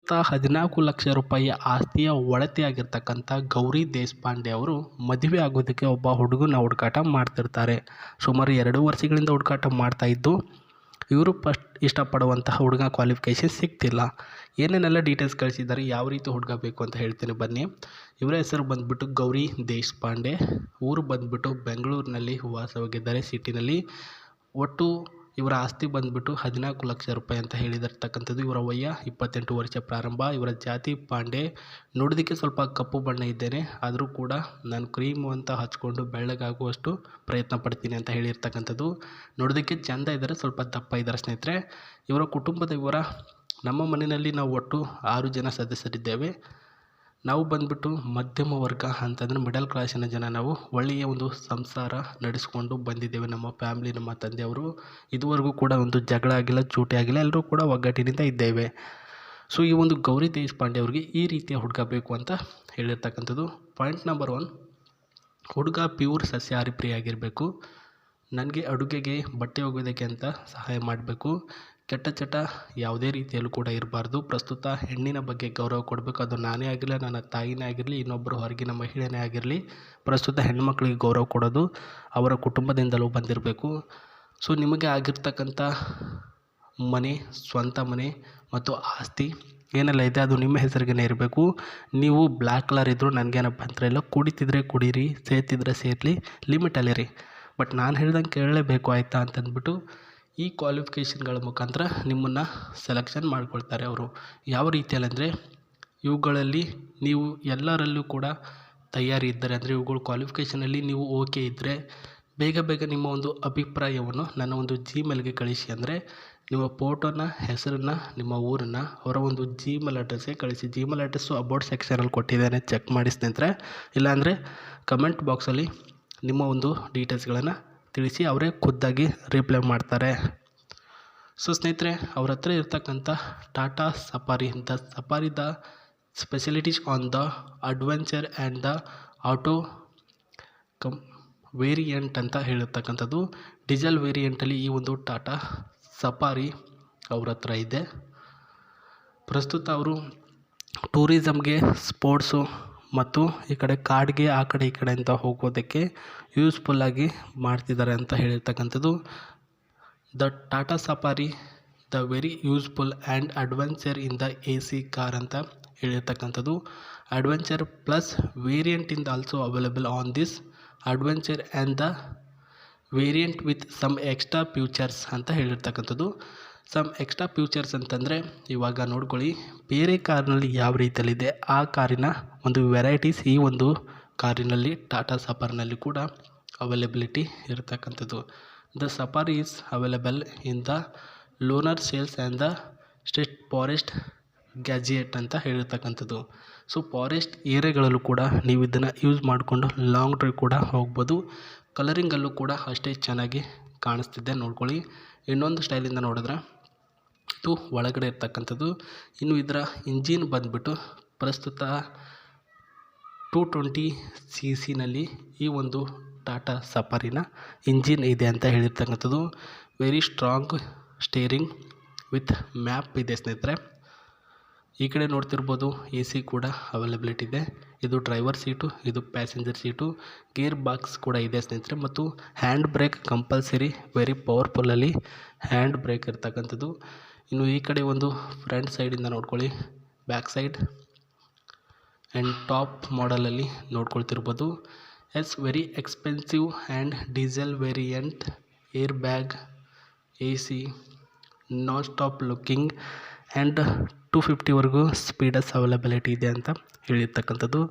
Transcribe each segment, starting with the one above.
14 ಲಕ್ಷ ರೂಪಾಯಿ ಆಸ್ತಿಯ ಒಡತಿಯಾಗಿರ್ತಕ್ಕಂಥ ಗೌರಿ ದೇಶಪಾಂಡೆ ಅವರು ಮದುವೆ ಆಗೋದಕ್ಕೆ ಒಬ್ಬ ಹುಡುಗನ ಹುಡುಕಾಟ ಮಾಡ್ತಿರ್ತಾರೆ. ಸುಮಾರು 2 ವರ್ಷಗಳಿಂದ ಹುಡುಕಾಟ ಮಾಡ್ತಾ ಇದ್ದು ಇವರು ಫಸ್ಟ್ ಇಷ್ಟಪಡುವಂತಹ ಹುಡುಗ ಕ್ವಾಲಿಫಿಕೇಷನ್ ಸಿಗ್ತಿಲ್ಲ. ಏನೇನೆಲ್ಲ ಡೀಟೇಲ್ಸ್ ಕಳಿಸಿದ್ದಾರೆ, ಯಾವ ರೀತಿ ಹುಡುಗ ಬೇಕು ಅಂತ ಹೇಳ್ತೀನಿ ಬನ್ನಿ. ಇವರ ಹೆಸರು ಬಂದುಬಿಟ್ಟು ಗೌರಿ ದೇಶಪಾಂಡೆ, ಊರು ಬಂದುಬಿಟ್ಟು ಬೆಂಗಳೂರಿನಲ್ಲಿ ವಾಸವಾಗಿದ್ದಾರೆ, ಸಿಟಿನಲ್ಲಿ. ಒಟ್ಟು ಇವರ ಆಸ್ತಿ ಬಂದುಬಿಟ್ಟು 14 ಲಕ್ಷ ರೂಪಾಯಿ ಅಂತ ಹೇಳಿದಿರ್ತಕ್ಕಂಥದ್ದು. ಇವರ ವಯ 28 ವರ್ಷ ಪ್ರಾರಂಭ. ಇವರ ಜಾತಿ ಪಾಂಡೆ. ನೋಡೋದಕ್ಕೆ ಸ್ವಲ್ಪ ಕಪ್ಪು ಬಣ್ಣ ಇದ್ದೇನೆ, ಆದರೂ ಕೂಡ ನಾನು ಕ್ರೀಮು ಅಂತ ಹಚ್ಕೊಂಡು ಬೆಳ್ಳಗಾಗುವಷ್ಟು ಪ್ರಯತ್ನ ಪಡ್ತೀನಿ ಅಂತ ಹೇಳಿರ್ತಕ್ಕಂಥದ್ದು. ನೋಡೋದಕ್ಕೆ ಚೆಂದ ಇದ್ದಾರೆ, ಸ್ವಲ್ಪ ದಪ್ಪ ಇದ್ದಾರೆ ಸ್ನೇಹಿತರೆ. ಇವರ ಕುಟುಂಬದ ವಿವರ: ನಮ್ಮ ಮನೆಯಲ್ಲಿ ನಾವು ಒಟ್ಟು 6 ಜನ ಸದಸ್ಯರಿದ್ದೇವೆ. ನಾವು ಬಂದುಬಿಟ್ಟು ಮಧ್ಯಮ ವರ್ಗ ಅಂತಂದರೆ ಮಿಡಲ್ ಕ್ಲಾಸಿನ ಜನ. ನಾವು ಒಳ್ಳೆಯ ಒಂದು ಸಂಸಾರ ನಡೆಸ್ಕೊಂಡು ಬಂದಿದ್ದೇವೆ. ನಮ್ಮ ಫ್ಯಾಮ್ಲಿ, ನಮ್ಮ ತಂದೆಯವರು ಇದುವರೆಗೂ ಕೂಡ ಒಂದು ಜಗಳ ಆಗಿಲ್ಲ, ಚೂಟಿ ಆಗಿಲ್ಲ, ಎಲ್ಲರೂ ಕೂಡ ಒಗ್ಗಟ್ಟಿನಿಂದ ಇದ್ದೇವೆ. ಸೊ ಈ ಒಂದು ಗೌರಿ ದೇಶಪಾಂಡೆ ಅವರಿಗೆ ಈ ರೀತಿಯ ಹುಡುಗ ಬೇಕು ಅಂತ ಹೇಳಿರ್ತಕ್ಕಂಥದ್ದು. ಪಾಯಿಂಟ್ ನಂಬರ್ 1, ಹುಡುಗ ಪ್ಯೂರ್ ಸಸ್ಯಾಹಾರಿ ಪ್ರಿಯಾಗಿರಬೇಕು. ನನಗೆ ಅಡುಗೆಗೆ, ಬಟ್ಟೆ ಒಗೆಯೋದಕ್ಕೆ ಅಂತ ಸಹಾಯ ಮಾಡಬೇಕು. ಕೆಟ್ಟ ಚಟ ಯಾವುದೇ ರೀತಿಯಲ್ಲೂ ಕೂಡ ಇರಬಾರ್ದು. ಪ್ರಸ್ತುತ ಹೆಣ್ಣಿನ ಬಗ್ಗೆ ಗೌರವ ಕೊಡಬೇಕು. ಅದು ನಾನೇ ಆಗಿರಲಿ, ನನ್ನ ತಾಯಿನೇ ಆಗಿರಲಿ, ಇನ್ನೊಬ್ಬರು ಹೊರಗಿನ ಮಹಿಳೆಯೇ ಆಗಿರಲಿ, ಪ್ರಸ್ತುತ ಹೆಣ್ಮಕ್ಳಿಗೆ ಗೌರವ ಕೊಡೋದು ಅವರ ಕುಟುಂಬದಿಂದಲೂ ಬಂದಿರಬೇಕು. ಸೊ ನಿಮಗೆ ಆಗಿರ್ತಕ್ಕಂಥ ಮನೆ, ಸ್ವಂತ ಮನೆ ಮತ್ತು ಆಸ್ತಿ ಏನೆಲ್ಲ ಇದೆ ಅದು ನಿಮ್ಮ ಹೆಸರಿಗೇ ಇರಬೇಕು. ನೀವು ಬ್ಲ್ಯಾಕ್ ಕಲರ್ ಇದ್ದರೂ ನನಗೇನು ಅಭ್ಯಂತರ ಇಲ್ಲ. ಕುಡಿತಿದ್ರೆ ಕುಡೀರಿ, ಸೇರ್ತಿದ್ರೆ ಸೇರಲಿ, ಲಿಮಿಟಲ್ಲಿರಿ. ಬಟ್ ನಾನು ಹೇಳ್ದಂಗೆ ಕೇಳಲೇಬೇಕು, ಆಯಿತಾ ಅಂತಂದ್ಬಿಟ್ಟು ಈ ಕ್ವಾಲಿಫಿಕೇಷನ್ಗಳ ಮುಖಾಂತರ ನಿಮ್ಮನ್ನು ಸೆಲೆಕ್ಷನ್ ಮಾಡ್ಕೊಳ್ತಾರೆ ಅವರು. ಯಾವ ರೀತಿಯಲ್ಲಂದರೆ ಇವುಗಳಲ್ಲಿ ನೀವು ಎಲ್ಲರಲ್ಲೂ ಕೂಡ ತಯಾರಿ ಇದ್ದರೆ, ಅಂದರೆ ಇವುಗಳ ಕ್ವಾಲಿಫಿಕೇಷನಲ್ಲಿ ನೀವು ಓಕೆ ಇದ್ದರೆ ಬೇಗ ಬೇಗ ನಿಮ್ಮ ಒಂದು ಅಭಿಪ್ರಾಯವನ್ನು ನನ್ನ ಒಂದು ಜಿಮೇಲ್ಗೆ ಕಳಿಸಿ. ಅಂದರೆ ನಿಮ್ಮ ಫೋಟೋನ, ಹೆಸರನ್ನು, ನಿಮ್ಮ ಊರನ್ನು ಅವರ ಒಂದು ಜಿಮೇಲ್ ಅಡ್ರೆಸ್ಗೆ ಕಳಿಸಿ. ಜಿಮೇಲ್ ಅಡ್ರೆಸ್ಸು ಅಬೌಟ್ ಸೆಕ್ಷನಲ್ಲಿ ಕೊಟ್ಟಿದ್ದೇನೆ, ಚೆಕ್ ಮಾಡಿ ಸ್ನೇಹಿತರೆ. ಇಲ್ಲಾಂದರೆ ಕಮೆಂಟ್ ಬಾಕ್ಸಲ್ಲಿ ನಿಮ್ಮ ಒಂದು ಡೀಟೇಲ್ಸ್ಗಳನ್ನು ತಿಳಿಸಿ, ಅವರೇ ಖುದ್ದಾಗಿ ರಿಪ್ಲೈ ಮಾಡ್ತಾರೆ. ಸೊ ಸ್ನೇಹಿತರೆ, ಅವ್ರ ಹತ್ರ ಇರ್ತಕ್ಕಂಥ Tata Safari, the specialities on the adventure and the auto variant ಅಂತ ಹೇಳಿರ್ತಕ್ಕಂಥದ್ದು. ಡೀಸೆಲ್ ವೇರಿಯಂಟಲ್ಲಿ ಈ ಒಂದು ಟಾಟಾ ಸಫಾರಿ ಅವ್ರ ಹತ್ರ ಇದೆ. ಪ್ರಸ್ತುತ ಅವರು ಟೂರಿಸಮ್ಗೆ, ಸ್ಪೋರ್ಟ್ಸು ಮತ್ತು ಈ ಕಡೆ ಕಾಡಿಗೆ, ಆ ಕಡೆ ಈ ಕಡೆ ಅಂತ ಹೋಗೋದಕ್ಕೆ ಯೂಸ್ಫುಲ್ಲಾಗಿ ಮಾಡ್ತಿದ್ದಾರೆ ಅಂತ ಹೇಳಿರ್ತಕ್ಕಂಥದ್ದು. The Tata Safari the very useful and adventure in the AC car ಅಂತ ಹೇಳಿರ್ತಕ್ಕಂಥದ್ದು. Adventure plus variant in also available on this adventure and the variant with some extra futures ಅಂತ ಹೇಳಿರ್ತಕ್ಕಂಥದ್ದು. ಸಮ್ ಎಕ್ಸ್ಟ್ರಾ ಫ್ಯೂಚರ್ಸ್ ಅಂತಂದರೆ ಇವಾಗ ನೋಡ್ಕೊಳ್ಳಿ, ಬೇರೆ ಕಾರ್ನಲ್ಲಿ ಯಾವ ರೀತಿಯಲ್ಲಿದೆ ಆ ಕಾರಿನ ಒಂದು ವೆರೈಟೀಸ್ ಈ ಒಂದು ಕಾರಿನಲ್ಲಿ ಟಾಟಾ ಸಫಾರಿನಲ್ಲಿ ಕೂಡ ಅವೈಲಬಿಲಿಟಿ ಇರತಕ್ಕಂಥದ್ದು. The Safari is available in the loner sales and the state forest gadget ಅಂತ ಹೇಳಿರ್ತಕ್ಕಂಥದ್ದು. ಸೊ ಫಾರೆಸ್ಟ್ ಏರಿಯಾಗಳಲ್ಲೂ ಕೂಡ ನೀವು ಇದನ್ನು ಯೂಸ್ ಮಾಡಿಕೊಂಡು ಲಾಂಗ್ ಡ್ರೈವ್ ಕೂಡ ಹೋಗ್ಬೋದು. ಕಲರಿಂಗಲ್ಲೂ ಕೂಡ ಅಷ್ಟೇ ಚೆನ್ನಾಗಿ ಕಾಣಿಸ್ತಿದೆ, ನೋಡ್ಕೊಳ್ಳಿ. ಇನ್ನೊಂದು ಸ್ಟೈಲಿಂದ ನೋಡಿದ್ರೆ ಇದು ಒಳಗಡೆ ಇರ್ತಕ್ಕಂಥದ್ದು. ಇನ್ನು ಇದರ ಇಂಜಿನ್ ಬಂದುಬಿಟ್ಟು ಪ್ರಸ್ತುತ 220cc ಈ ಒಂದು ಟಾಟಾ ಸಫಾರಿನ ಇಂಜಿನ್ ಇದೆ ಅಂತ ಹೇಳಿರ್ತಕ್ಕಂಥದ್ದು. Very strong steering with map ಇದೆ ಸ್ನೇಹಿತರೆ. ಈ ಕಡೆ ನೋಡ್ತಿರ್ಬೋದು AC ಕೂಡ ಅವೈಲಬಿಲಿಟಿ ಇದೆ. ಇದು ಡ್ರೈವರ್ ಸೀಟು, ಇದು ಪ್ಯಾಸೆಂಜರ್ ಸೀಟು. ಗೇರ್ ಬಾಕ್ಸ್ ಕೂಡ ಇದೆ ಸ್ನೇಹಿತರೆ. ಮತ್ತು ಹ್ಯಾಂಡ್ ಬ್ರೇಕ್ ಕಂಪಲ್ಸರಿ, ವೆರಿ ಪವರ್ಫುಲ್ಲಲ್ಲಿ ಹ್ಯಾಂಡ್ ಬ್ರೇಕ್ ಇರ್ತಕ್ಕಂಥದ್ದು. ಇನ್ನು ಈ ಕಡೆ ಒಂದು ಫ್ರಂಟ್ ಸೈಡಿಂದ ನೋಡ್ಕೊಳ್ಳಿ, ಬ್ಯಾಕ್ ಸೈಡ್ ಆ್ಯಂಡ್ ಟಾಪ್ ಮಾಡಲಲ್ಲಿ ನೋಡ್ಕೊಳ್ತಿರ್ಬೋದು. Very expensive and diesel variant, air bag, AC, non stop looking and 250ವರೆಗೂ ಸ್ಪೀಡಸ್ ಅವೈಲಬಿಲಿಟಿ ಇದೆ ಅಂತ ಹೇಳಿರ್ತಕ್ಕಂಥದ್ದು.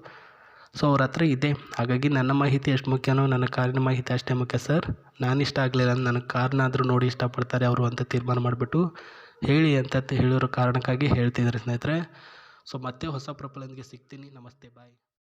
ಸೊ ಅವ್ರ ಹತ್ರ ಇದೆ. ಹಾಗಾಗಿ ನನ್ನ ಮಾಹಿತಿ ಎಷ್ಟು ಮುಖ್ಯನೋ ನನ್ನ ಕಾರಿನ ಮಾಹಿತಿ ಅಷ್ಟೇ ಮುಖ್ಯ ಸರ್. ನಾನು ಇಷ್ಟ ಆಗಲಿಲ್ಲ, ನನ್ನ ಕಾರ್ನಾದರೂ ನೋಡಿ ಇಷ್ಟಪಡ್ತಾರೆ ಅವರು ಅಂತ ತೀರ್ಮಾನ ಮಾಡಿಬಿಟ್ಟು ಹೇಳಿ ಅಂತ ಹೇಳಿರೋ ಕಾರಣಕ್ಕಾಗಿ ಹೇಳ್ತಿದ್ದಾರೆ ಸ್ನೇಹಿತರೆ. ಸೊ ಮತ್ತೆ ಹೊಸ ಪ್ರೊಫೈಲೊಂದಿಗೆ ಸಿಗ್ತೀನಿ. ನಮಸ್ತೆ, ಬಾಯ್.